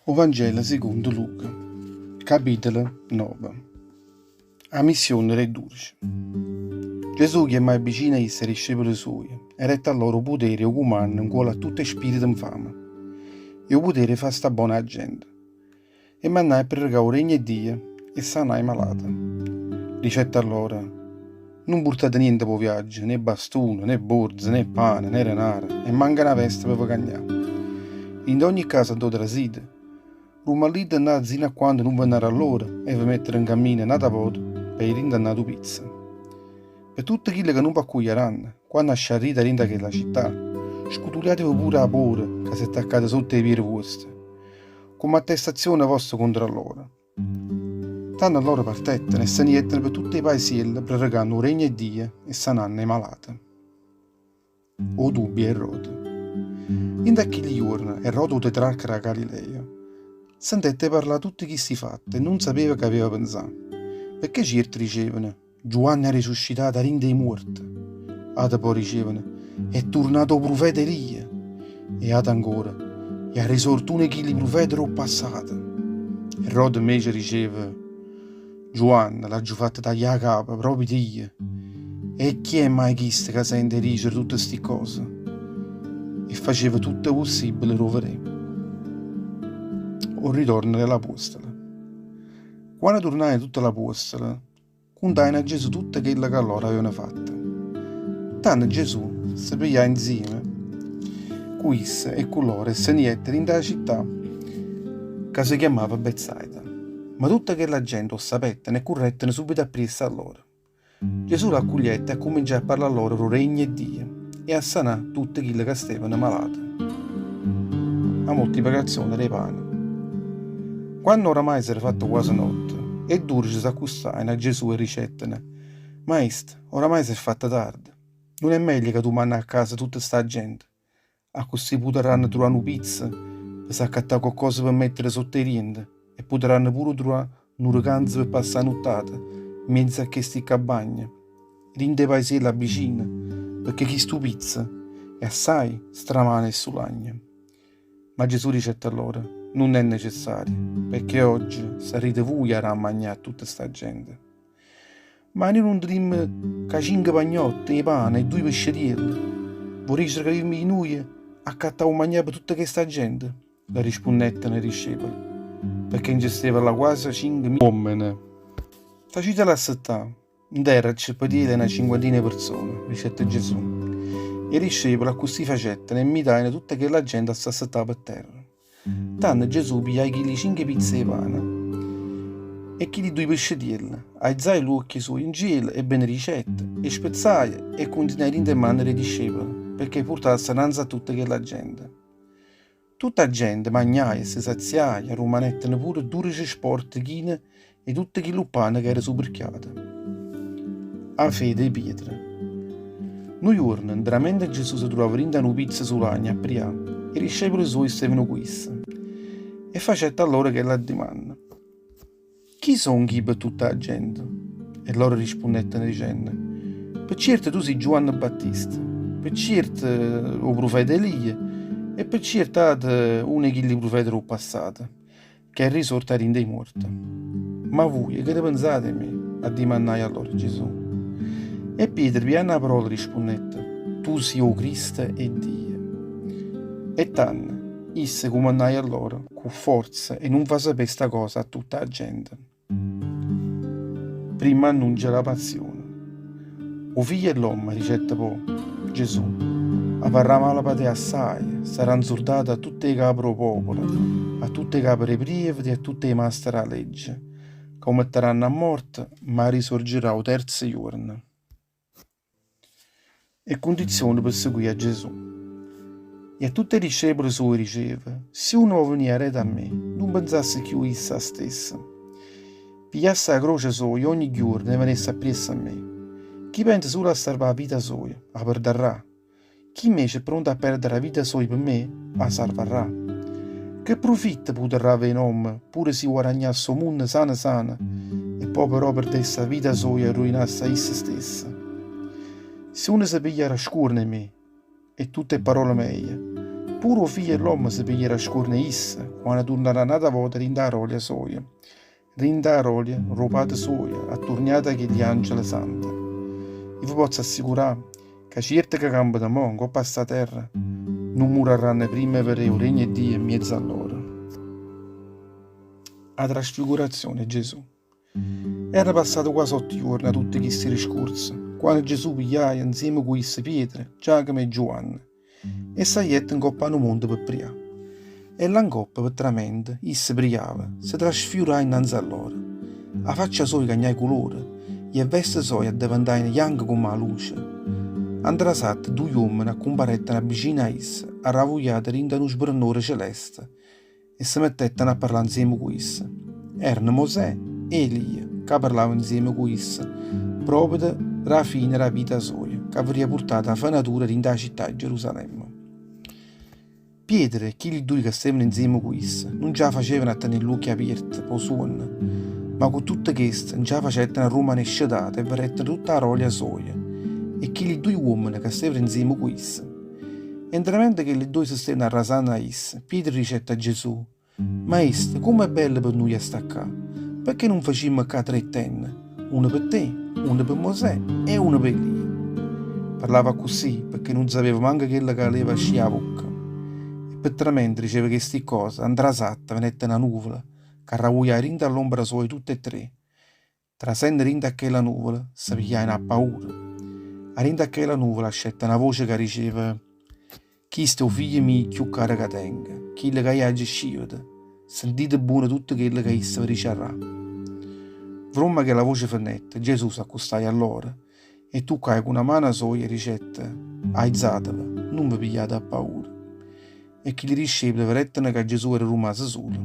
O Vangelo secondo Luca, capitolo 9. A missione dei 12. Gesù chiamò vicino a i discepoli suoi e retta loro potere umano in cuore a tutti i spiriti infami e il potere fa sta buona gente e mandai per regare il regno di Dio e sanai i malati. Dicette loro: non portate niente per viaggio, né bastone, né borse, né pane, né denaro, e manca una veste per cagnare. In ogni casa dove residete, rumalite andate sino a quando non vennero a loro e vi mettere in cammino nata voto per il indannato pizza. Per tutti quelli che non vi accoglieranno, quando asciarrite dentro quella città, scutuliatevi pure a paura che si è attaccata sotto i piedi vostri, come attestazione vostra contro loro. Tanto loro partettero e se ne per tutti i paesielli pregando il regno di Dio e sanando i malati. O dubbi Erode. In quegli giorni Erode, tetrarca da Galilea, sentette parlare tutti questi fatti e non sapeva che aveva pensato, perché certi dicevano: Giovanni è risuscitato dai morti, altri poi dicevano: è tornato profeta Elia, e altri ancora: è a risorto uno che i profeti erano passati. Erode invece diceva: Giovanni l'ha già fatto tagliare la capa proprio di Dio, e chi è mai chiesto che sente dicere tutte queste cose? E faceva tutto possibile per vedere. O ritorno dell'Apostola. Quando tornai tutta l'Apostola, contai a Gesù tutto quello che loro avevano fatto. Tanto Gesù si pigliò insieme con esse e con loro e se ne jette in città che si chiamava Betsaida. Ma tutta quella gente lo sapette e correttene subito appresso a loro. Gesù raccogliette e cominciò a parlare loro del regno di Dio e a sanare tutti quelli che stavano malati. La moltiplicazione dei pani. Quando oramai si era fatto quasi notte, e due si accostarono a Gesù e ricettano: Maestro, oramai si è fatta tardi. Non è meglio che tu mandi a casa tutta sta gente? A così potranno trovare una pizza, per s'accattare qualcosa per mettere sotto i rienti, e potranno pure trovare un vacanza per passare la nottata in mezzo a queste cabagne, rinde paeselli vicino, perché chi stu pizza è assai stramana e sulagna. Ma Gesù dicette a loro: non è necessario, perché oggi sarete voi a mangiare tutta sta gente. Ma noi non diremo che 5 pagnotti, e pane e 2 pescetielli. Vorreste che io mi noi accattavo mangiare per tutta questa gente? Le rispondettero i discepoli, perché in gestivano quasi 5.000 uomini. Facetela assettare, in terra c'è pedire una cinquantina di persone, dicette Gesù. E i discepoli così facettero e imitarono tutta quella gente a s'assettare per terra. Tanto Gesù pigliai chili 5 pizze di pane e chili 2 pescetielli, alzai gli occhi suoi in cielo e benedicette, e spezzai e continuai in mano ai discepoli, perché portassero innanzi a tutta quella gente. Tutta gente mangiai e si saziai, rimanettero pure 12 sportichine e tutte quelle pane che era superchiate. A fede pietre. Un giorno, mentre Gesù si trovava in una pizza sulagna a priare, i discepoli suoi stavano qui e facette a loro che la domanda: chi sono chi per tutta la gente? E loro rispondettero dicendo: per certo tu sei Giovanni Battista, per certo o profeta Elia, e per certo uno che li profeti erano passati, che è risorto dai morti. Ma voi che ne pensate di me? A dimandare a loro Gesù. E Pietro, piena la parola, rispondette: tu sei o Cristo e Dio. E tanto, isse comandai a loro con forza e non fa sapere sta cosa a tutta la gente. Prima annuncia la passione. O figlio dell'uomo, dicette poi Gesù, avverrà male patè assai, sarà insultato a tutte le capi del popolo, a tutte le capi dei preti e a tutte le maestre della legge, che lo metteranno a morte, ma risorgerà il terzo giorno. E condizione per seguire a Gesù. E a tutti i discepoli suoi diceva: se uno vuole venire da me, non pensasse che io essa stessa. Pigliasse la croce sua ogni giorno e venisse appresso a me. Chi pensa solo a salvare la vita sua, la perderà. Chi invece è pronto a perdere la vita sua per me, la salverà. Che profitto potrà avere un uomo, pure se guadagnasse il mondo sana, e poi però perdesse la vita sua e rovinasse a se stessa? Se uno si piglia la scuola in me, e tutte parole mie, pure figlio dell'uomo si piglierà scorne issa, quando tornerà un'altra volta rinda rolia soia. Rinda rolia, ropata soia, attorniata che gli angeli santi. Io vi posso assicurare che certi che campo da mo, in questa terra, non moriranno prima per il regno di Dio in mezzo a loro. La trasfigurazione Gesù. Era passato quasi 8 giorni a tutte queste riscorse, quando Gesù pigliava insieme con queste pietre Giacomo e Giovanni e saiette in coppa al mondo per pregare. E l'angoppa per tramente, essa brillava, si trasfigurava innanzi a loro. La faccia sua cagnai colore, e le vesti sue diventavano bianche come la luce. Andrà sat 2 uomini accomparettano vicino a essa, arravogliati rinda uno sbrannore celeste, e si mettettero a parlare insieme con essa. Erano Mosè e Elia, che parlavano insieme con essa, proprio della fine della vita sua, che avrebbe portato a fanatura rinda la città di Gerusalemme. Pietro e quelli due che stavano insieme con essa non già facevano a tenere l'occhio aperto per suono, ma con tutte queste non già facevano a Roma nescedata e verrettero tutta la rolia soia, e quelli 2 uomini che stavano insieme con essa. Mentre che le due si stavano arrasando a essa, Pietro dicette a Gesù: Maestro, com'è bello per noi a staccare, perché non facciamo qua 3 tende, una per te, una per Mosè e una per Elia. Parlava così perché non sapeva manco quello che aveva scia a bocca. Petramente diceva che queste cose andrà satta venette una nuvola che ravuglia rinda all'ombra sua tutte e 3. Trasende rinda a quella nuvola si pigliava una paura. A rinda a quella nuvola scetta una voce che diceva: Questo è il figlio mio più caro che tenga, quello che io gestisco. Sentite buono tutto quello che essa vi ricerrà. Vromma che la voce fennette, Gesù si accostava a loro e tu con una mano sua e dicette: Aizzatela, non vi pigliate a paura. E che gli discepoli vedettero che Gesù era rimasto solo.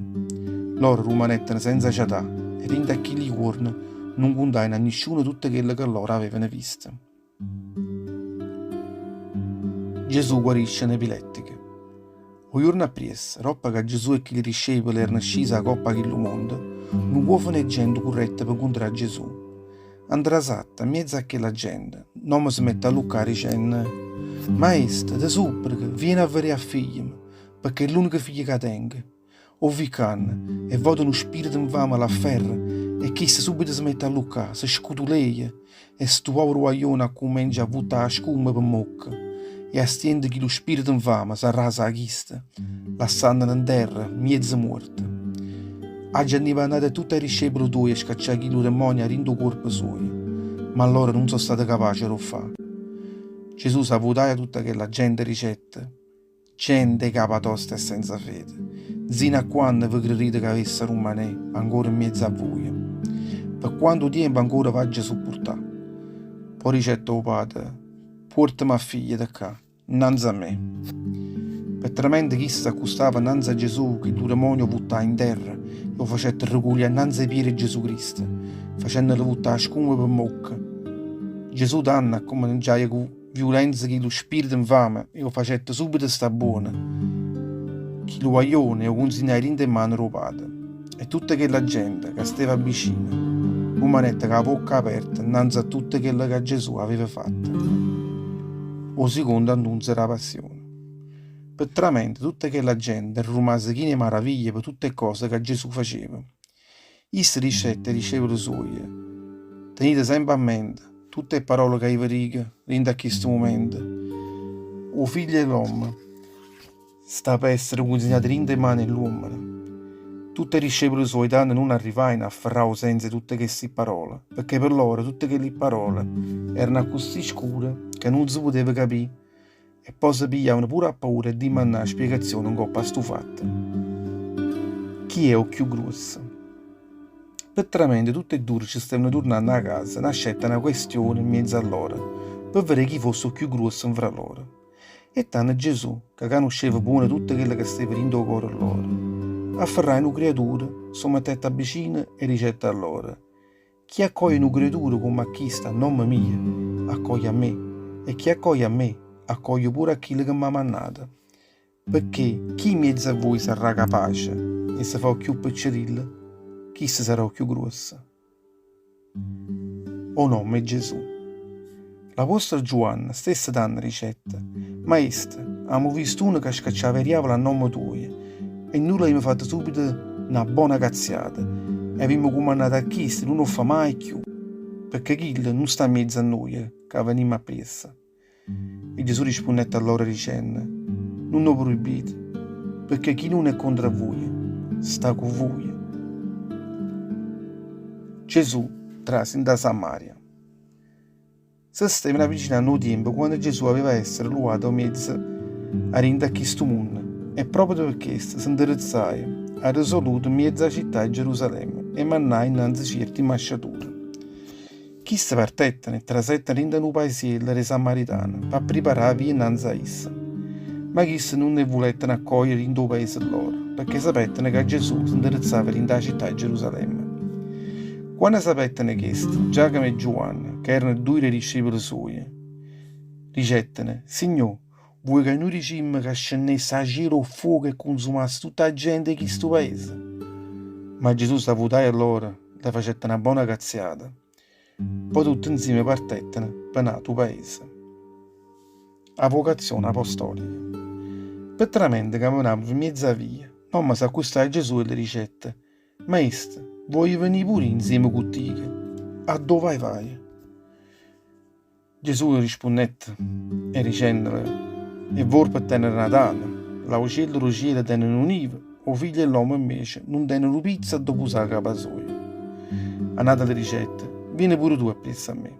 Loro rimanettero senza città e rinda a chi gli cuorno non contavano a nessuno tutto quello che loro avevano visto. Gesù guarisce un'epilettica. Un giorno appresso, roppa che Gesù e che gli discepoli erano scesi a coppa che il mondo, non uovo gente corretta per incontrare Gesù. Andrà satta, in mezzo a quella gente, non si mette a luccare dicendo: Maestro, ti supplico, vieni a vedere a figlio, perché è l'unico figlio che tengo. O vi canna, e vado uno spirito infame alla ferra, e chi subito si mette a luccare, si scutuleia, e sto povero guaglione comincia a buttare la scuma per mocca, e astiende che lo spirito infame si arrasa a chista, lasciandolo in terra, mezzo morto. Oggi hanno andate tutti i discepoli tuoi a scacciare il demonio a rindo corpo suo, ma loro non sono stati capaci di fare. Gesù sa votare tutta quella gente ricetta, gente capatosta e senza fede, sino a quando vi credete che avesse rimanere ancora in mezzo a voi. Per quanto tempo ancora va a sopportare? Poi ricetta il padre: portami a figlia da qua, innanzi a me. Per tremendo chi si accostava innanzi a Gesù, che il demonio buttava in terra, e lo facette ricogliere innanzi ai piedi di Gesù Cristo, facendolo buttare scuma per mocca. Gesù danna come non già con violenza che lo spirito infame e lo facette subito sta buona. Chi lo guaglione lo consegnai in mano rubate. E tutta quella gente che stava vicina, umanetta con la bocca aperta innanzi a tutto quello che Gesù aveva fatto. O secondo annunzio della passione. Per tramente tutta quella gente rimase chine meraviglie per tutte le cose che Gesù faceva. Queste ricette dicevano suoi: tenete sempre a mente tutte le parole che vi dico in questo momento. O figlio dell'uomo sta per essere consegnato in mano dell'uomo. Tutti i discepoli suoi danno non arrivavano a afferrare senza tutte queste parole, perché per loro tutte quelle parole erano così scure che non si poteva capire, e poi si pigliavano pure a paura di mandare spiegazione un coppa stufatta. Chi è il più grosso? Petramente tutte e due ci stavano tornando a casa, nascette una questione in mezzo a loro, per vedere chi fosse il più grosso fra loro. E tanto Gesù, che conosceva buono tutto quello che stava in cuore loro, afferrai una creatura, si mettette vicino e dicette a loro: chi accoglie una creatura come a chi sta a nome mio, accoglie a me, e chi accoglie a me, accoglie pure a chi che mi ha mandato. Perché chi in mezzo a voi sarà capace e si fa più piccerilla, chi sarà più grossa? O nome è Gesù. L'apostolo Giovanni stessa dando ricetta: Maestro, abbiamo visto uno che scacciava il diavolo a nome tuo e noi l'abbiamo fatto subito una buona cazziata e abbiamo comandato a chiste non lo fa mai più perché Gil non sta in mezzo a noi che veniamo a pessa. E Gesù rispondette a loro dicendo: non lo proibite perché chi non è contro voi sta con voi. Gesù trase da Samaria. Si stava avvicinando il tempo quando Gesù aveva essere luogato mezzo a a questo mondo e proprio per questo si indirizzava ha risoluto mezzo alla città di Gerusalemme e mannà innanzi certi masciature. Queste partettano e trasettano in un paesello dei Samaritani per preparare via innanzi a essa. Ma questi non ne volettero accogliere in due paesi loro, perché sapevano che Gesù si indirizzava in la città di Gerusalemme. Quando sapevano questo, Giacomo e Giovanni, che erano due discepoli suoi, dicettero: Signore, vuoi che noi diciamo che scendesse a giro fuoco e consumasse tutta la gente di questo paese? Ma Gesù salutò loro, le facette una buona cazziata. Poi tutti insieme partettero per il tuo paese. La vocazione apostolica. Petramente camminavano in mezza via, non mi si accostava a Gesù e le ricette: Maestro, vuoi venire pure insieme con te? A dove vai? Gesù rispondette e dicendole: e voi per tenere Natale, la uccello del cielo tenne un'iva, o figlio dell'uomo invece non tenne una pizza dopo la capa sua. A Natale ricette: vieni pure tu a pensa a me.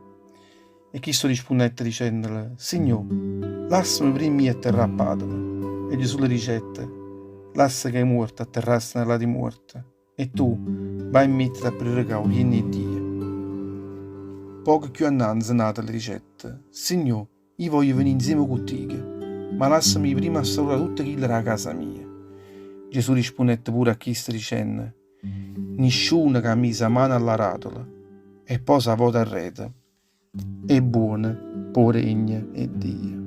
E Cristo rispondette dicendole: Signore, lasciami prima a terra a Padova. E Gesù le dicette: lascia che è morta atterrassi nella di morte, e tu vai e mettiti a pregare vieni e Dio. Poco più annanzi Natale dicette: Signore, io voglio venire insieme con te, ma lasciami prima assaporare tutto quello della casa mia. Gesù rispondette pure a Cristo dicendo: nessuno che ha messo la mano alla ratola e poi sa vuota a rete è buona, può regna e Dio.